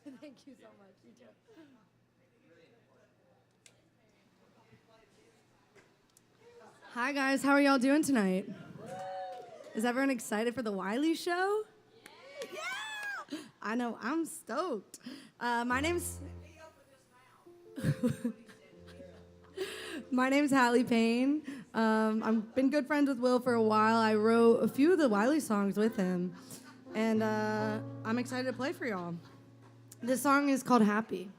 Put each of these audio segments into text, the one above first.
Thank you so much. You too. Hi guys, how are y'all doing tonight? Is everyone excited for the Wiley show? Yeah! I know, I'm stoked. My name's My name's Halle Payne. I've been good friends with Will for a while. I wrote a few of the Wiley songs with him, and I'm excited to play for y'all. This song is called Happy.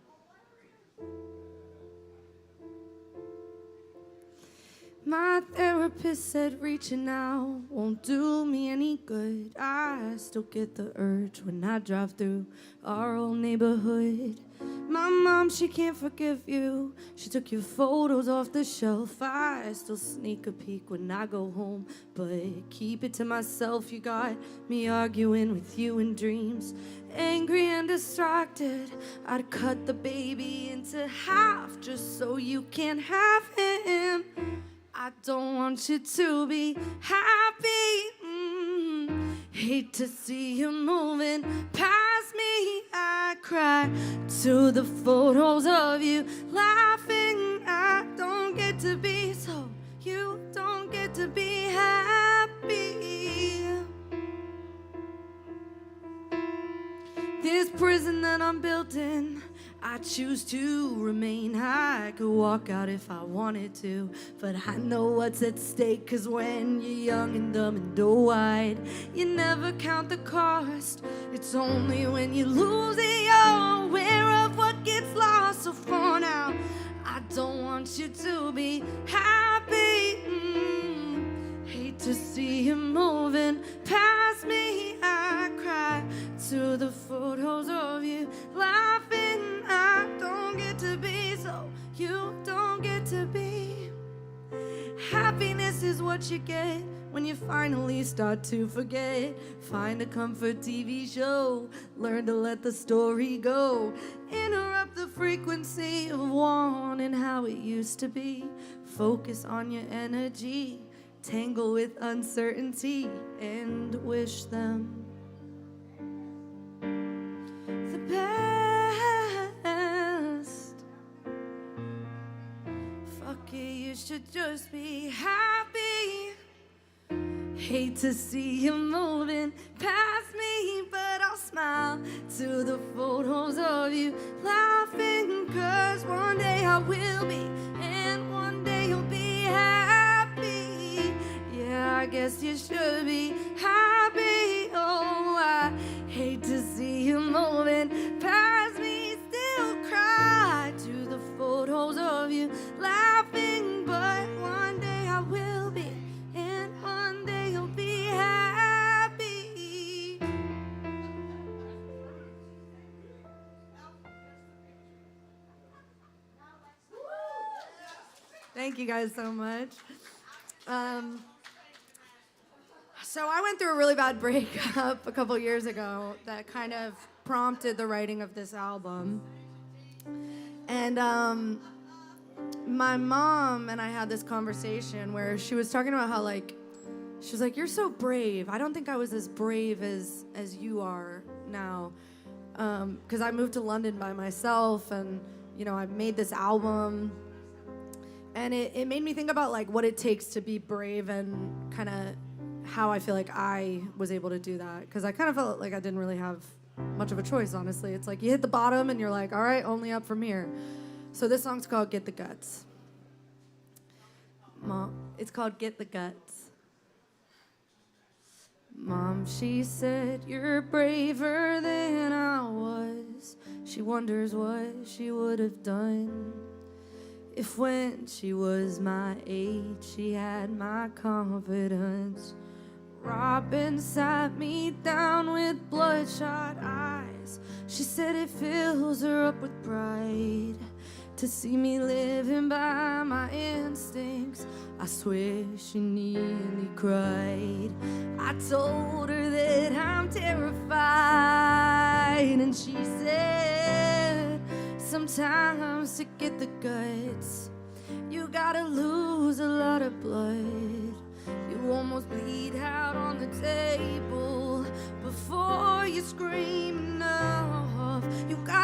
My therapist said reaching out won't do me any good. I still get the urge when I drive through our old neighborhood. My mom, she can't forgive you. She took your photos off the shelf. I still sneak a peek when I go home, but keep it to myself. You got me arguing with you in dreams, angry and distracted. I'd cut the baby into half just so you can have him. I don't want you to be happy. Hate to see you moving past me. I cry to the photos of you laughing. I don't get to be so. You don't get to be happy. This prison that I'm built in, I choose to remain. I could walk out if I wanted to, but I know what's at stake. Cause when you're young and dumb and doe-eyed, you never count the cost. It's only when you lose it you're aware of what gets lost. So for now, I don't want you to be happy. Hate to see you moving past me. I cry to the photos of you laughing. I don't get to be so. You don't get to be. Happiness is what you get when you finally start to forget. Find a comfort TV show, learn to let the story go. Interrupt the frequency of wanting how it used to be. Focus on your energy, tangle with uncertainty, and wish them the best. Fuck it, you should just be happy. Hate to see you moving past me, but I'll smile to the photos of you laughing. Cause one day I will be, and one day you'll be happy. Yeah, I guess you should be happy. Oh, I hate to see you moving past me. Still cry to the photos of you laughing. But one day I will be, and one day you'll be happy. Thank you guys so much. So I went through a really bad breakup a couple years ago that kind of prompted the writing of this album. And my mom and I had this conversation where she was talking about how, like, she was like, "You're so brave. I don't think I was as brave as you are now." Because I moved to London by myself, and, you know, I made this album. And it made me think about, like, what it takes to be brave and kind of how I feel like I was able to do that. Because I kind of felt like I didn't really have much of a choice, honestly. It's like you hit the bottom and you're like, all right, only up from here. So this song's called Get the Guts. Mom, it's called Get the Guts. Mom, she said, you're braver than I was. She wonders what she would have done if when she was my age, she had my confidence. Robin sat me down with bloodshot eyes. She said it fills her up with pride to see me living by my instincts. I swear she nearly cried. I told her that I'm terrified, and she said, sometimes to get the guts, you gotta lose a lot of blood. You almost bleed out on the table before you scream enough. You got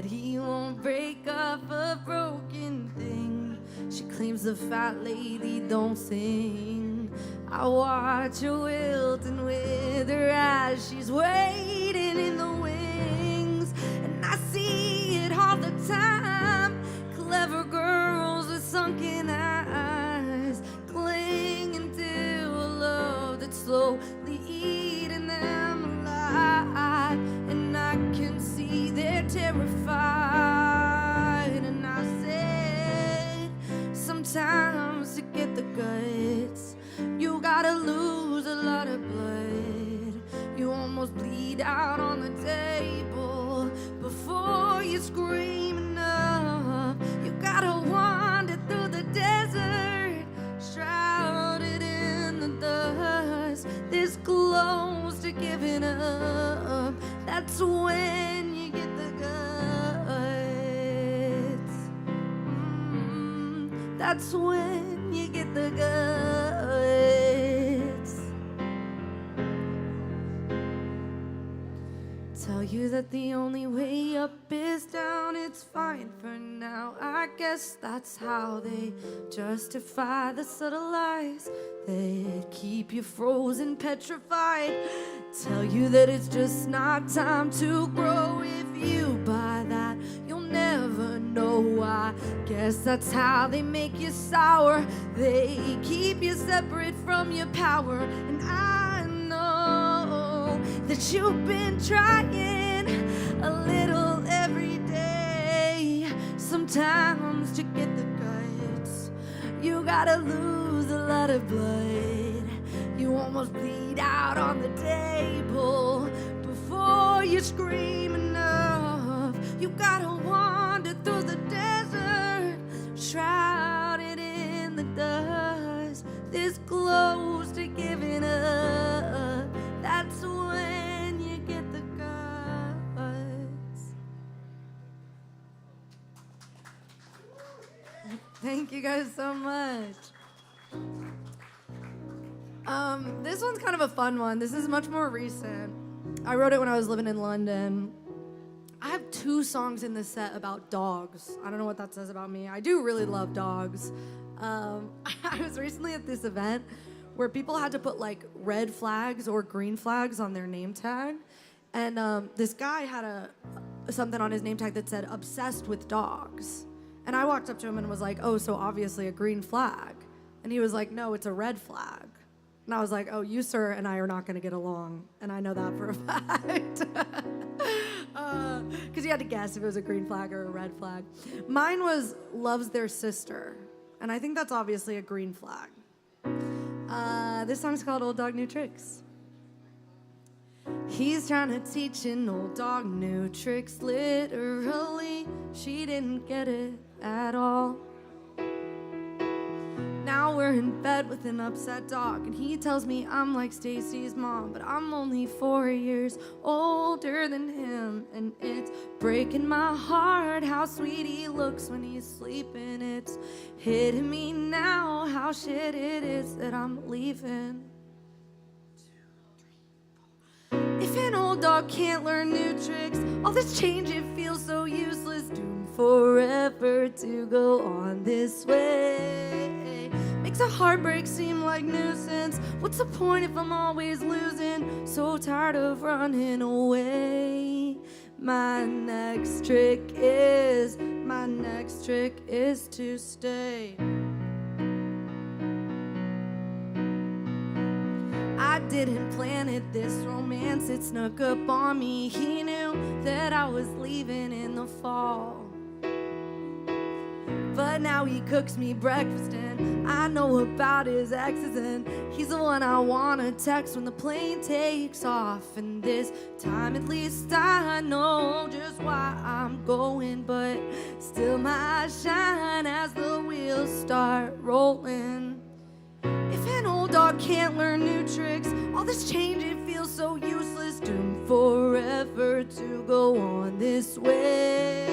but he won't break up a broken thing. She claims the fat lady don't sing. I watch her wilting with her as she's waiting in the wings, and I see it all the time. Clever girls with sunken eyes, clinging to a love that's slowly eating them alive. And I can see they're terrified. And I said, sometimes to get the guts, you gotta lose a lot of blood. You almost bleed out on the table before you scream enough. You gotta wander through the desert, shrouded in the dust, this close to giving up. That's when you get the guts. That's when you get the guts. Tell you that the only way up is down. It's fine for now. I guess that's how they justify the subtle lies that keep you frozen, petrified. Tell you that it's just not time to grow. If you buy that, you'll never know. I guess that's how they make you sour. They keep you separate from your power. And I know that you've been trying a little every day. Sometimes to get the guts, you gotta lose a lot of blood. You almost bleed out on the table before you scream enough. You gotta wander through the desert, shrouded in the dust, this close to giving up. That's when you get the guts. Thank you guys so much. This one's kind of a fun one. This is much more recent. I wrote it when I was living in London. I have 2 songs in this set about dogs. I don't know what that says about me. I do really love dogs. I was recently at this event where people had to put like red flags or green flags on their name tag. And this guy had something on his name tag that said obsessed with dogs. And I walked up to him and was like, oh, so obviously a green flag. And he was like, no, it's a red flag. And I was like, oh, you, sir, and I are not going to get along. And I know that for a fact. Because you had to guess if it was a green flag or a red flag. Mine was loves their sister. And I think that's obviously a green flag. This song's called Old Dog New Tricks. He's trying to teach an old dog new tricks. Literally, she didn't get it at all. Now we're in bed with an upset dog, and he tells me I'm like Stacy's mom, but I'm only 4 years older than him, and it's breaking my heart how sweet he looks when he's sleeping. It's hitting me now how shit it is that I'm leaving. If an old dog can't learn new tricks, all this change, it feels so useless, doomed forever to go on this way. Makes a heartbreak seem like nuisance. What's the point if I'm always losing? So tired of running away. My next trick is to stay. I didn't plan it, this romance, it snuck up on me. He knew that I was leaving in the fall, but now he cooks me breakfast and I know about his exes, and he's the one I wanna text when the plane takes off. And this time at least I know just why I'm going, but still my shine as the wheels start rolling. If an old dog can't learn new tricks, all this change, it feels so useless, doomed forever to go on this way.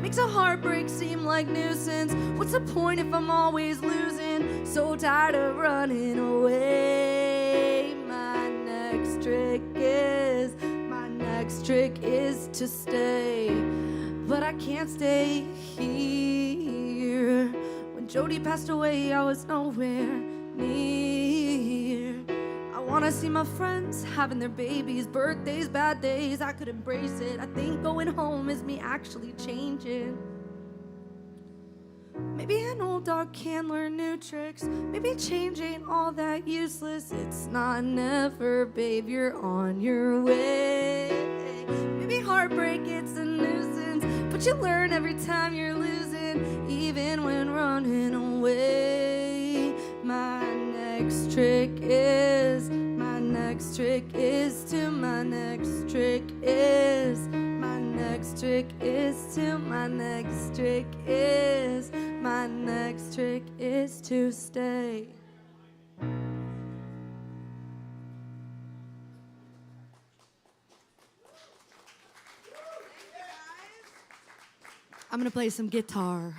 Makes a heartbreak seem like nuisance. What's the point if I'm always losing? So tired of running away. My next trick is to stay. but I can't stay here. When Jody passed away, I was nowhere near. I wanna see my friends having their babies, birthdays, bad days, I could embrace it. I think going home is me actually changing. Maybe an old dog can learn new tricks. Maybe change ain't all that useless. It's not never, babe, you're on your way. Maybe heartbreak, it's a nuisance, but you learn every time you're losing, even when running away. My next trick is to, my next trick is to, my next trick is to, my next trick is to stay. I'm gonna play some guitar.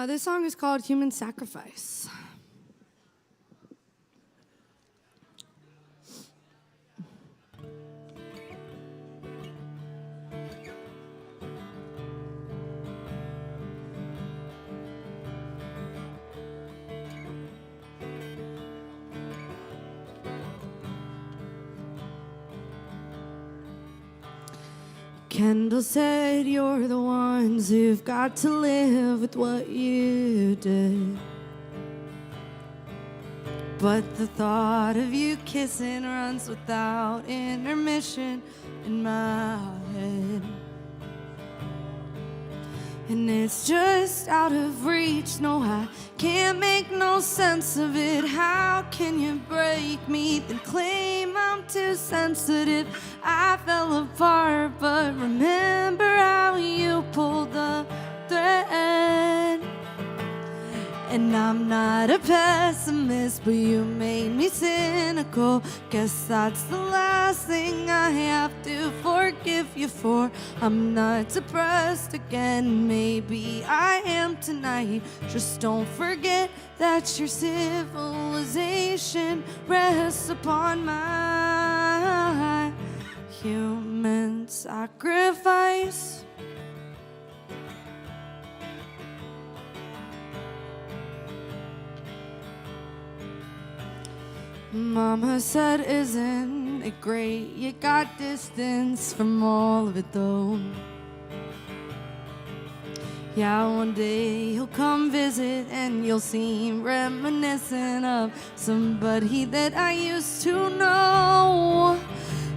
This song is called Human Sacrifice. Kendall said you're the ones who've got to live with what you did. But the thought of you kissing runs without intermission in my head. And it's just out of reach, no, I can't make no sense of it. How can you break me, then claim I'm too sensitive? I fell apart, but remember how you pulled the thread. And I'm not a pessimist, but you made me cynical. Guess that's the last thing I have to forgive you for. I'm not depressed again, maybe I am tonight. Just don't forget that your civilization rests upon my human sacrifice. Mama said, isn't it great? You got distance from all of it though. Yeah, one day he'll come visit and you'll seem reminiscent of somebody that I used to know.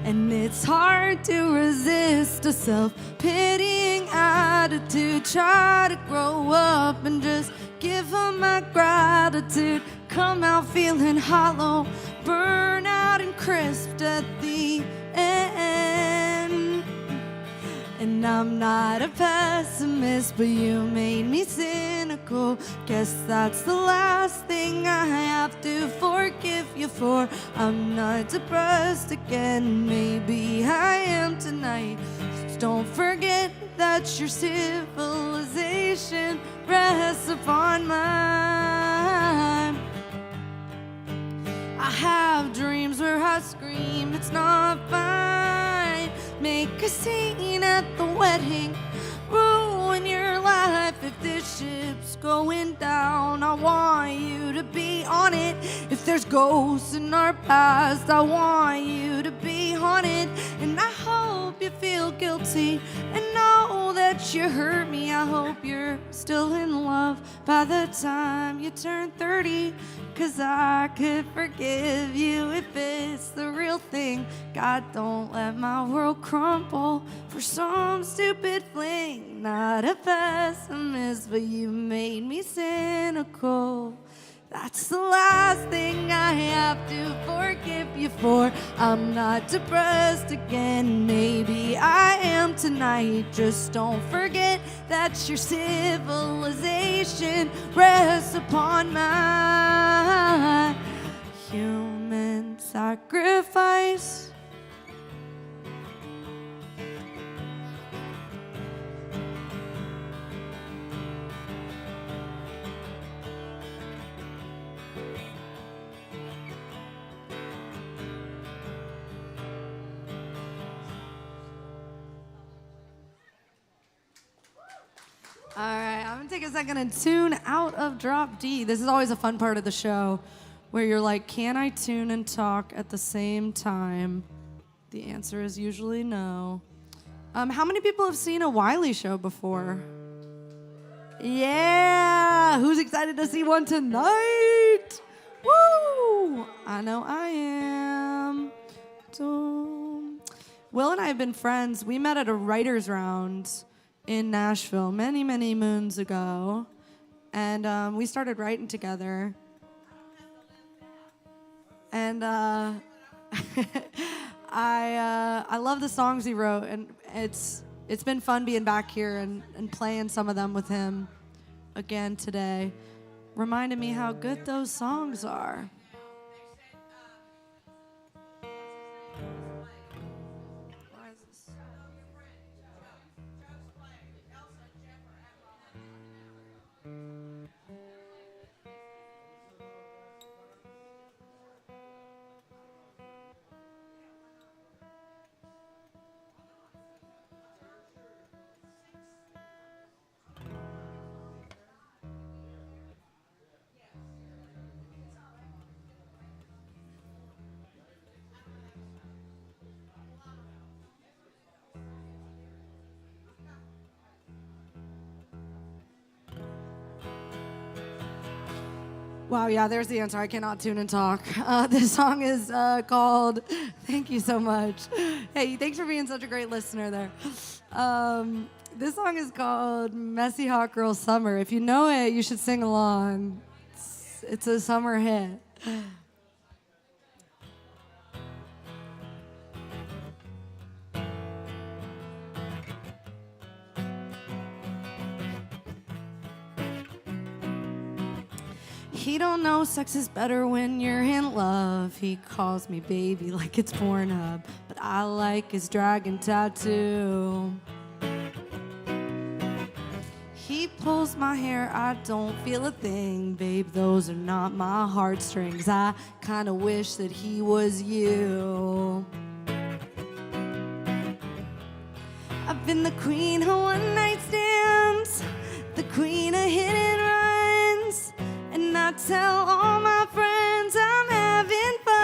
And it's hard to resist a self-pitying attitude. Try to grow up and just give her my gratitude. Come out feeling hollow, burn out and crisped at the end. And I'm not a pessimist, but you made me cynical. Guess that's the last thing I have to forgive you for. I'm not depressed again, maybe I am tonight. Just don't forget that your civilization rests upon mine. I have dreams where I scream, it's not fine. Make a scene at the wedding, ruin your life if this ship's going down. I want you to be on it. If there's ghosts in our past, I want you to be haunted. And I hope you feel guilty and know that you hurt me. I hope you're still in love by the time you turn 30. 'Cause I could forgive you if it's the real thing. God, don't let my world crumble for some stupid fling. Not a pessimist, but you made me cynical. That's the last thing I have to forgive you for. I'm not depressed again, maybe I am tonight. Just don't forget that your civilization rests upon my human sacrifice. All right, I'm gonna take a second and tune out of drop D. This is always a fun part of the show where you're like, can I tune and talk at the same time? The answer is usually no. How many people have seen a Wiley show before? Yeah! Who's excited to see one tonight? Woo! I know I am. Will and I have been friends. We met at a writer's round in Nashville many, many moons ago. And we started writing together. And I love the songs he wrote, and it's been fun being back here and playing some of them with him again today. Reminded me how good those songs are. Wow, yeah, there's the answer. I cannot tune and talk. This song is called, thank you so much. Hey, thanks for being such a great listener there. This song is called Messy Hot Girl Summer. If you know it, you should sing along. It's a summer hit. He don't know sex is better when you're in love. He calls me baby like it's Pornhub, but I like his dragon tattoo. He pulls my hair, I don't feel a thing. Babe, those are not my heartstrings. I kinda wish that he was you. I've been the queen of one night stands, the queen of hit and runs, and I tell all my friends I'm having fun.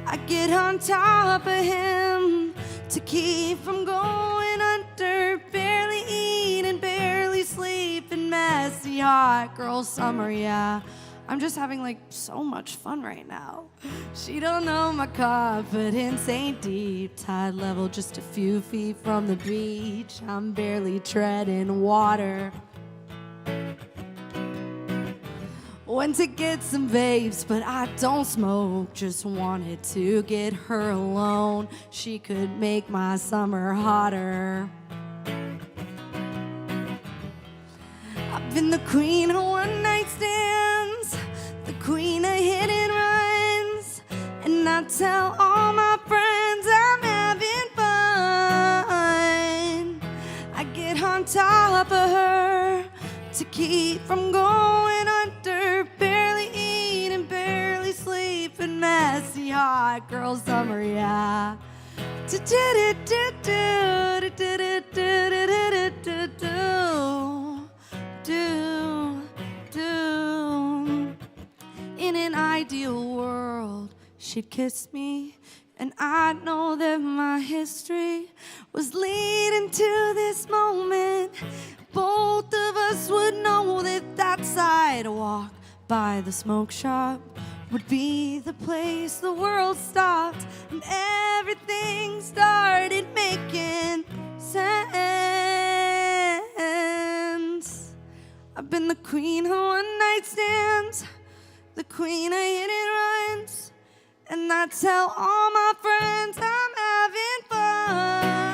I get on top of him to keep from going under, barely eating, barely sleeping, messy hot girl summer, yeah. I'm just having like so much fun right now. She don't know my confidence ain't deep. Tide level just a few feet from the beach. I'm barely treading water. Went to get some vapes, but I don't smoke. Just wanted to get her alone. She could make my summer hotter. I've been the queen of one night stands, the queen of hit and runs, and I tell all my friends I'm having fun. I get on top of her to keep from going under, barely eating, barely sleeping, messy hot girl summer, yeah. In an ideal world, she'd kiss me, and I know that my history was leading to this moment. Both of us would know that that sidewalk by the smoke shop would be the place the world stopped and everything started making sense. I've been the queen of one night stands, the queen of hit and runs, and I tell all my friends I'm having fun.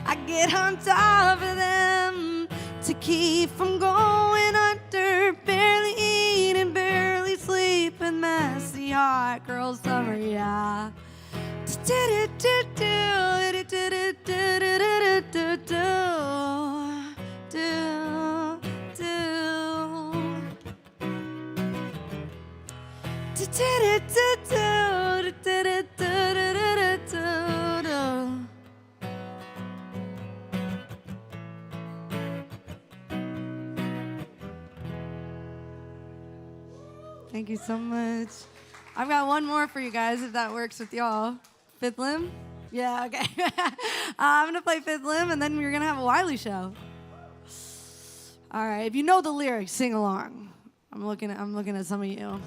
I get on top of them to keep from going under, barely eating, barely sleeping, messy hot girl summer, yeah. Thank you so much. I've got one more for you guys, if that works with y'all. Fifth Limb? Yeah, okay. I'm going to play Fifth Limb, and then we're going to have a Wiley show. All right, if you know the lyrics, sing along. I'm looking at some of you.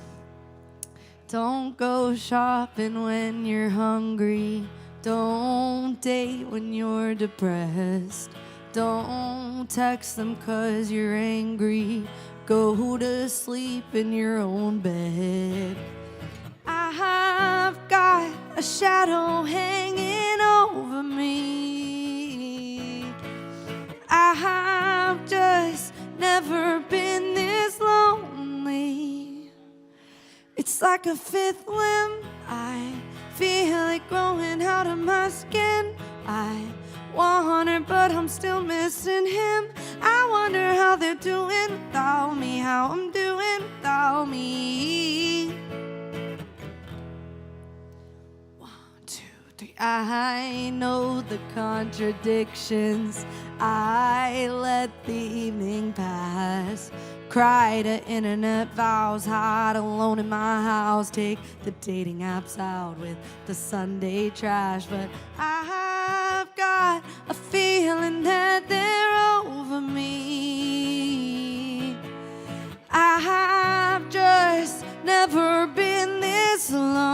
Don't go shopping when you're hungry. Don't date when you're depressed. Don't text them 'cause you're angry. Go to sleep in your own bed. I've got a shadow hanging over me. I've just never been this lonely. It's like a fifth limb. I feel it growing out of my skin. I want her, but I'm still missing him. I wonder how they're doing without me, how I'm doing without me. 1, 2, 3. I know the contradictions. I let the evening pass. Cry to internet vows, hide alone in my house. Take the dating apps out with the Sunday trash. But I've got a feeling that they're over me. I've just never been this lonely.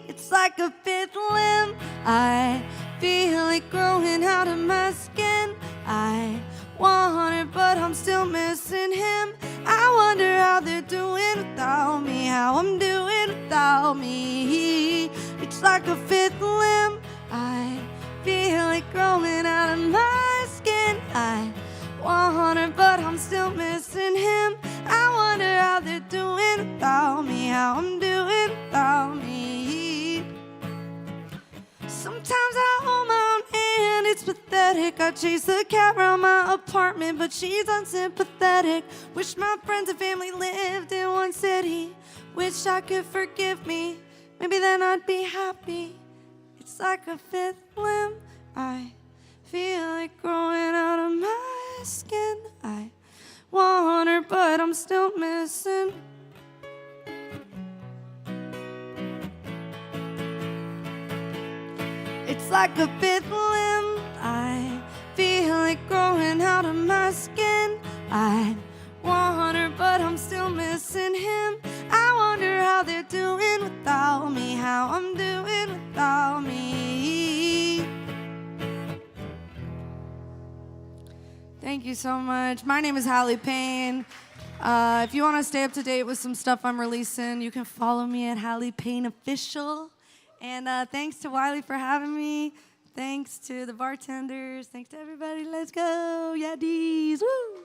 It's like a fifth limb. I feel it growing out of my skin. I want her, but I'm still missing him. I wonder how they're doing without me, how I'm doing without me. It's like a fifth limb. I feel it growing out of my skin. I want her, but I'm still missing him. I wonder how they're doing without me, how I'm doing without me. Sometimes I hold my own hand, it's pathetic. I chase the cat around my apartment, but she's unsympathetic. Wish my friends and family lived in one city. Wish I could forgive me, maybe then I'd be happy. It's like a fifth limb. I feel it growing out of my skin. I want her, but I'm still missing. It's like a fifth limb. I feel it growing out of my skin. I want her, but I'm still missing him. I wonder how they're doing without me, how I'm doing without me. Thank you so much. My name is Halle Payne. If you want to stay up to date with some stuff I'm releasing, you can follow me at Halle Payne Official. And thanks to Wiley for having me. Thanks to the bartenders. Thanks to everybody. Let's go. Yaddies. Woo!